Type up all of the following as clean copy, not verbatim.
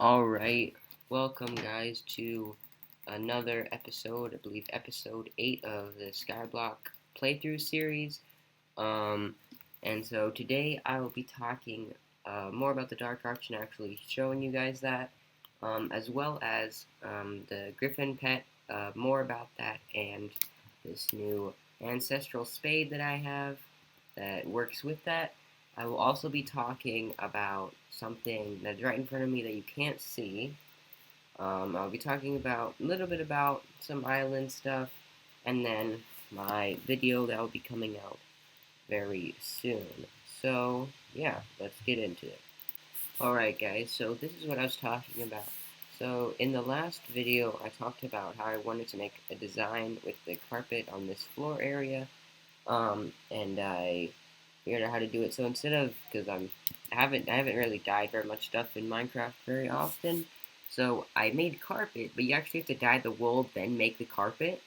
Alright, welcome guys to another episode, I believe episode 8 of the SkyBlock playthrough series. And so today I will be talking more about the Dark Arch and actually showing you guys that, as well as the Griffin pet, more about that, and this new ancestral spade that I have that works with that. I will also be talking about something that's right in front of me that you can't see. I'll be talking about a little bit about some island stuff, and then my video that will be coming out very soon. So, yeah, let's get into it. Alright guys, so this is what I was talking about. So, in the last video, I talked about how I wanted to make a design with the carpet on this floor area, and I figured out how to do it. So instead of, because I haven't really dyed very much stuff in Minecraft very often, so I made carpet, but you actually have to dye the wool then make the carpet.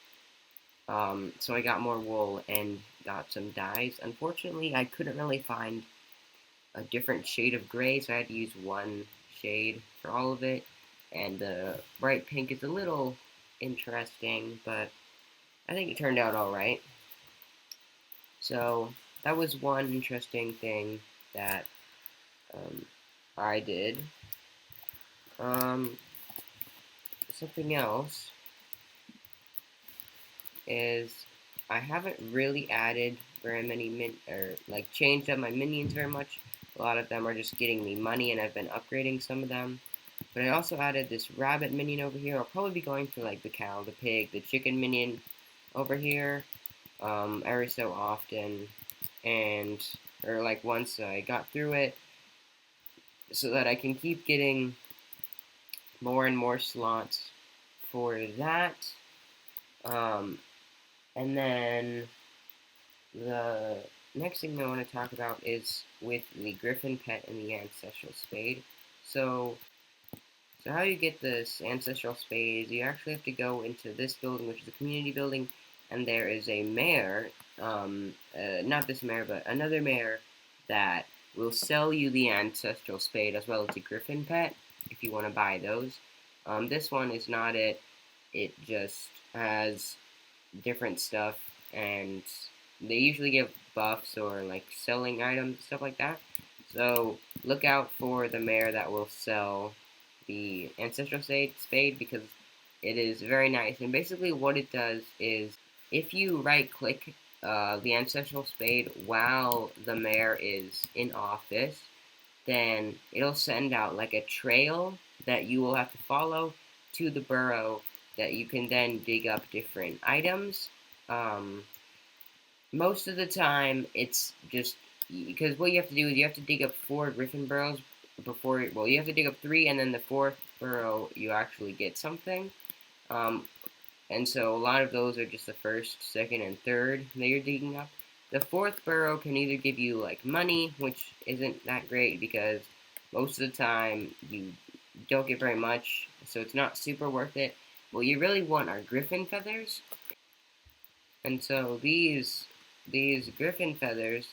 So I got more wool and got some dyes. Unfortunately, I couldn't really find a different shade of gray, so I had to use one shade for all of it. And the bright pink is a little interesting, but I think it turned out alright. So that was one interesting thing that I did. Something else is I haven't really added very many changed up my minions very much. A lot of them are just getting me money, and I've been upgrading some of them. But I also added this rabbit minion over here. I'll probably be going for like the cow, the pig, the chicken minion over here every so often, or like once I got through it, so that I can keep getting more and more slots for that. And then the next thing I want to talk about is with the Griffin pet and the ancestral spade. So how you get this ancestral spade is you actually have to go into this building, which is a community building, and there is a mayor, not this mayor, but another mayor that will sell you the ancestral spade as well as the Griffin pet if you want to buy those. This one is not it. It just has different stuff, and they usually give buffs or like selling items, stuff like that. So look out for the mayor that will sell the ancestral spade because it is very nice. And basically what it does is if you right click the ancestral spade while the mayor is in office, then it'll send out like a trail that you will have to follow to the burrow that you can then dig up different items. Most of the time, it's just because what you have to do is you have to dig up 4 Griffin burrows before. Well, you have to dig up 3, and then the 4th burrow you actually get something. And so a lot of those are just the 1st, 2nd, and 3rd that you're digging up. The 4th burrow can either give you like money, which isn't that great because most of the time you don't get very much, so it's not super worth it. What you really want are Griffin feathers, and so these Griffin feathers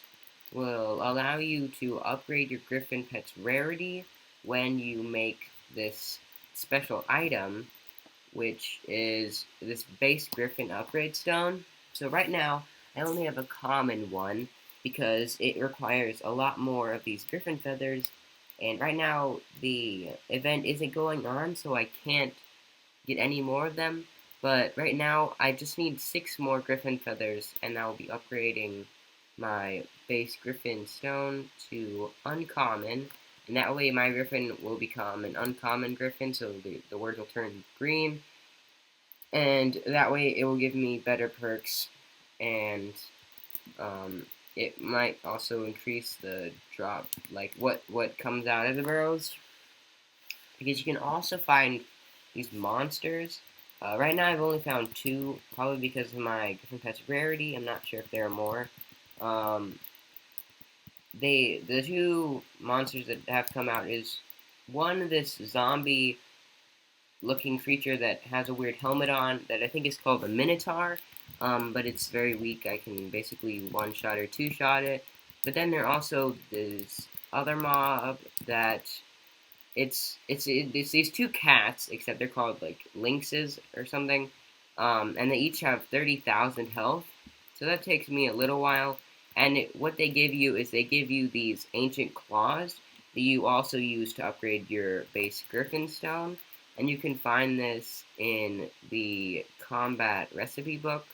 will allow you to upgrade your Griffin pet's rarity when you make this special item, which is this base Griffin upgrade stone. So right now, I only have a common one because it requires a lot more of these Griffin feathers, and right now the event isn't going on, so I can't get any more of them. But right now, I just need 6 more Griffin feathers, and I'll be upgrading my base Griffin stone to uncommon, and that way my Griffin will become an uncommon Griffin, so the words will turn green, and that way it will give me better perks, and it might also increase the drop, like what comes out of the burrows, because you can also find these monsters. Right now I've only found 2, probably because of my Griffin pet's rarity. I'm not sure if there are more. The 2 monsters that have come out is one, this zombie looking creature that has a weird helmet on that I think is called a Minotaur, but it's very weak. I can basically one-shot or two-shot it. But then there also this other mob that it's these two cats, except they're called like lynxes or something, and they each have 30,000 health. So that takes me a little while. And what they give you is they give you these ancient claws that you also use to upgrade your base Griffin stone. And you can find this in the combat recipe book.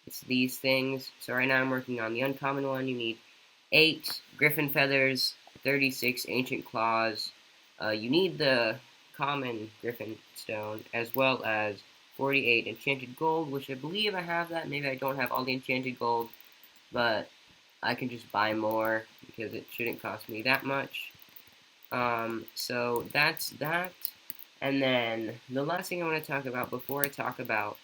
It's these things. So right now I'm working on the uncommon one. You need 8 Griffin feathers, 36 ancient claws. You need the common Griffin stone, as well as 48 enchanted gold, which I believe I have that. Maybe I don't have all the enchanted gold, but I can just buy more because it shouldn't cost me that much. So that's that. And then the last thing I want to talk about before I talk about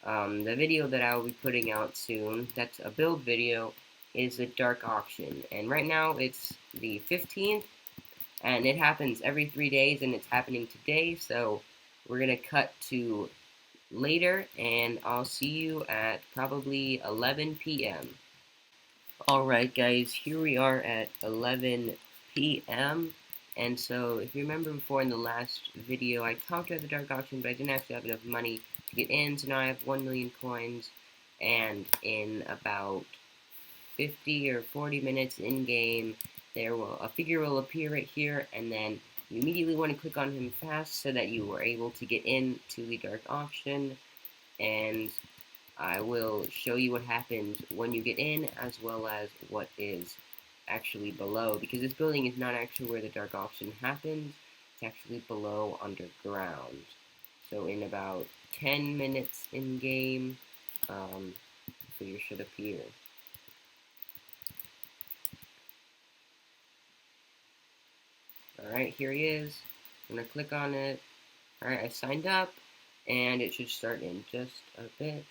the video that I will be putting out soon, that's a build video, is the Dark Auction. And right now it's the 15th, and it happens every 3 days, and it's happening today, so we're going to cut to later, and I'll see you at probably 11 p.m. Alright guys, here we are at 11 p.m. And so, if you remember before in the last video, I talked about the Dark Auction, but I didn't actually have enough money to get in, so now I have 1 million coins, and in about 50 or 40 minutes in-game, a figure will appear right here, and then you immediately want to click on him fast so that you are able to get into the Dark Auction, and I will show you what happens when you get in, as well as what is actually below, because this building is not actually where the Dark Auction happens, it's actually below underground. So in about 10 minutes in game, figure should appear. Alright, here he is. I'm going to click on it. Alright, I signed up, and it should start in just a bit.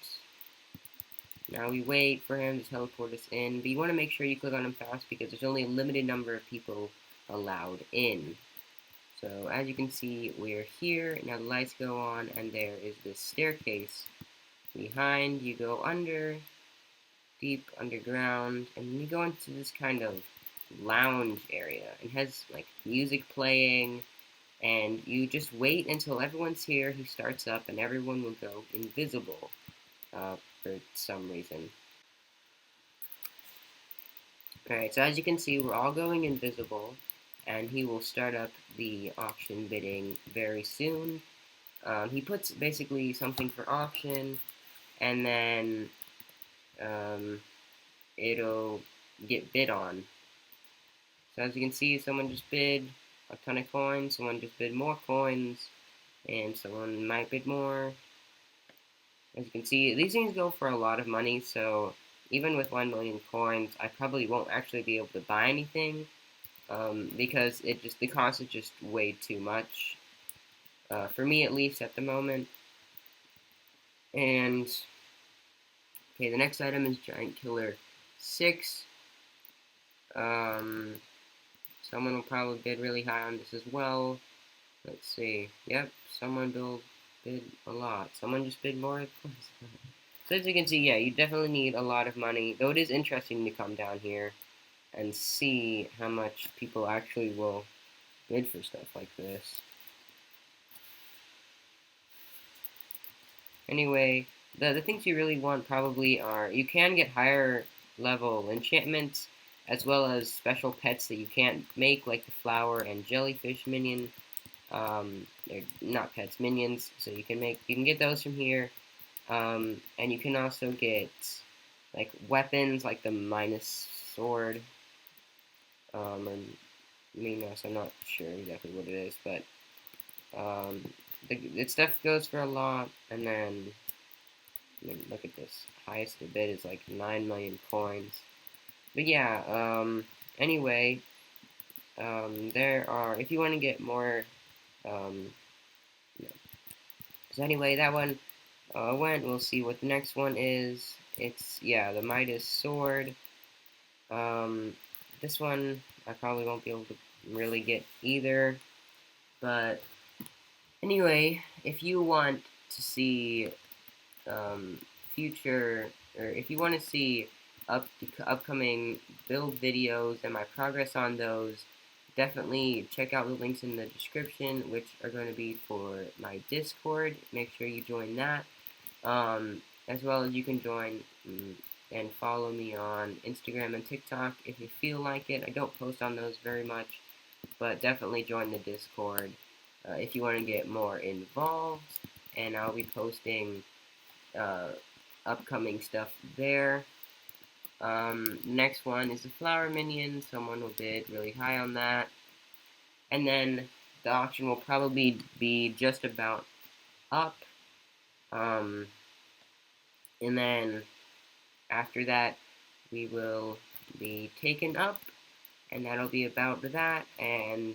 Now we wait for him to teleport us in, but you want to make sure you click on him fast because there's only a limited number of people allowed in. So as you can see, we're here. Now the lights go on, and there is this staircase behind. You go under, deep underground, and you go into this kind of lounge area. It has like music playing, and you just wait until everyone's here. He starts up, and everyone will go invisible. For some reason. Alright, so as you can see, we're all going invisible, and he will start up the auction bidding very soon. He puts basically something for auction, and then it'll get bid on. So as you can see, someone just bid a ton of coins, someone just bid more coins, and someone might bid more. As you can see, these things go for a lot of money, so even with 1 million coins, I probably won't actually be able to buy anything, because the cost is just way too much, for me at least at the moment. And, okay, the next item is Giant Killer 6. Someone will probably bid really high on this as well. Let's see, yep, someone bid a lot. Someone just bid more. So as you can see, yeah, you definitely need a lot of money. Though it is interesting to come down here and see how much people actually will bid for stuff like this. Anyway, the things you really want probably are, you can get higher level enchantments, as well as special pets that you can't make, like the flower and jellyfish minion. They're not pets, minions, so you can get those from here, and you can also get like weapons like the Midas sword, or Minos, I'm not sure exactly what it is, but the stuff goes for a lot. And then look at this, highest bid is like 9 million coins. But yeah, anyway, there are, if you want to get more. So anyway, that one went. We'll see what the next one is. It's, yeah, the Midas sword. This one I probably won't be able to really get either. But anyway, if you want to see future, or if you want to see upcoming build videos and my progress on those, definitely check out the links in the description, which are going to be for my Discord. Make sure you join that. As well as you can join and follow me on Instagram and TikTok if you feel like it. I don't post on those very much, but definitely join the Discord if you want to get more involved. And I'll be posting uh, upcoming stuff there. Next one is the flower minion. Someone will bid really high on that. And then the auction will probably be just about up. Um, and then after that, we will be taken up, and that'll be about that. And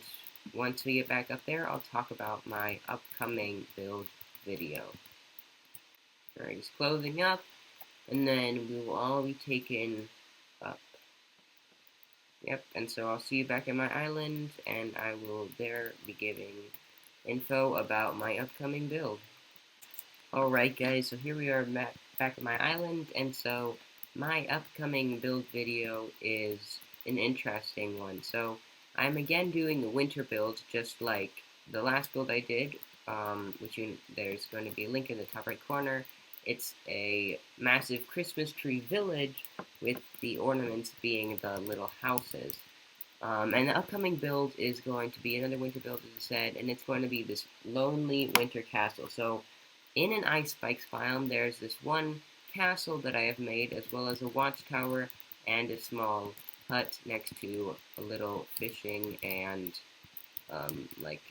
once we get back up there, I'll talk about my upcoming build video. Alright, it's closing up, and then we will all be taken up. Yep, and so I'll see you back at my island, and I will there be giving info about my upcoming build. Alright guys, so here we are back at my island, and so my upcoming build video is an interesting one. So I'm again doing the winter build, just like the last build I did, there's going to be a link in the top right corner. It's a massive Christmas tree village with the ornaments being the little houses. And the upcoming build is going to be another winter build, as I said, and it's going to be this lonely winter castle. So in an ice spikes biome, there's this one castle that I have made, as well as a watchtower and a small hut next to a little fishing and like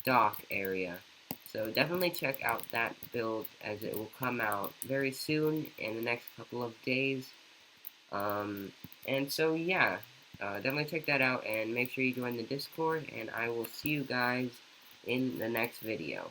dock area. So definitely check out that build, as it will come out very soon in the next couple of days. And so yeah, definitely check that out and make sure you join the Discord, and I will see you guys in the next video.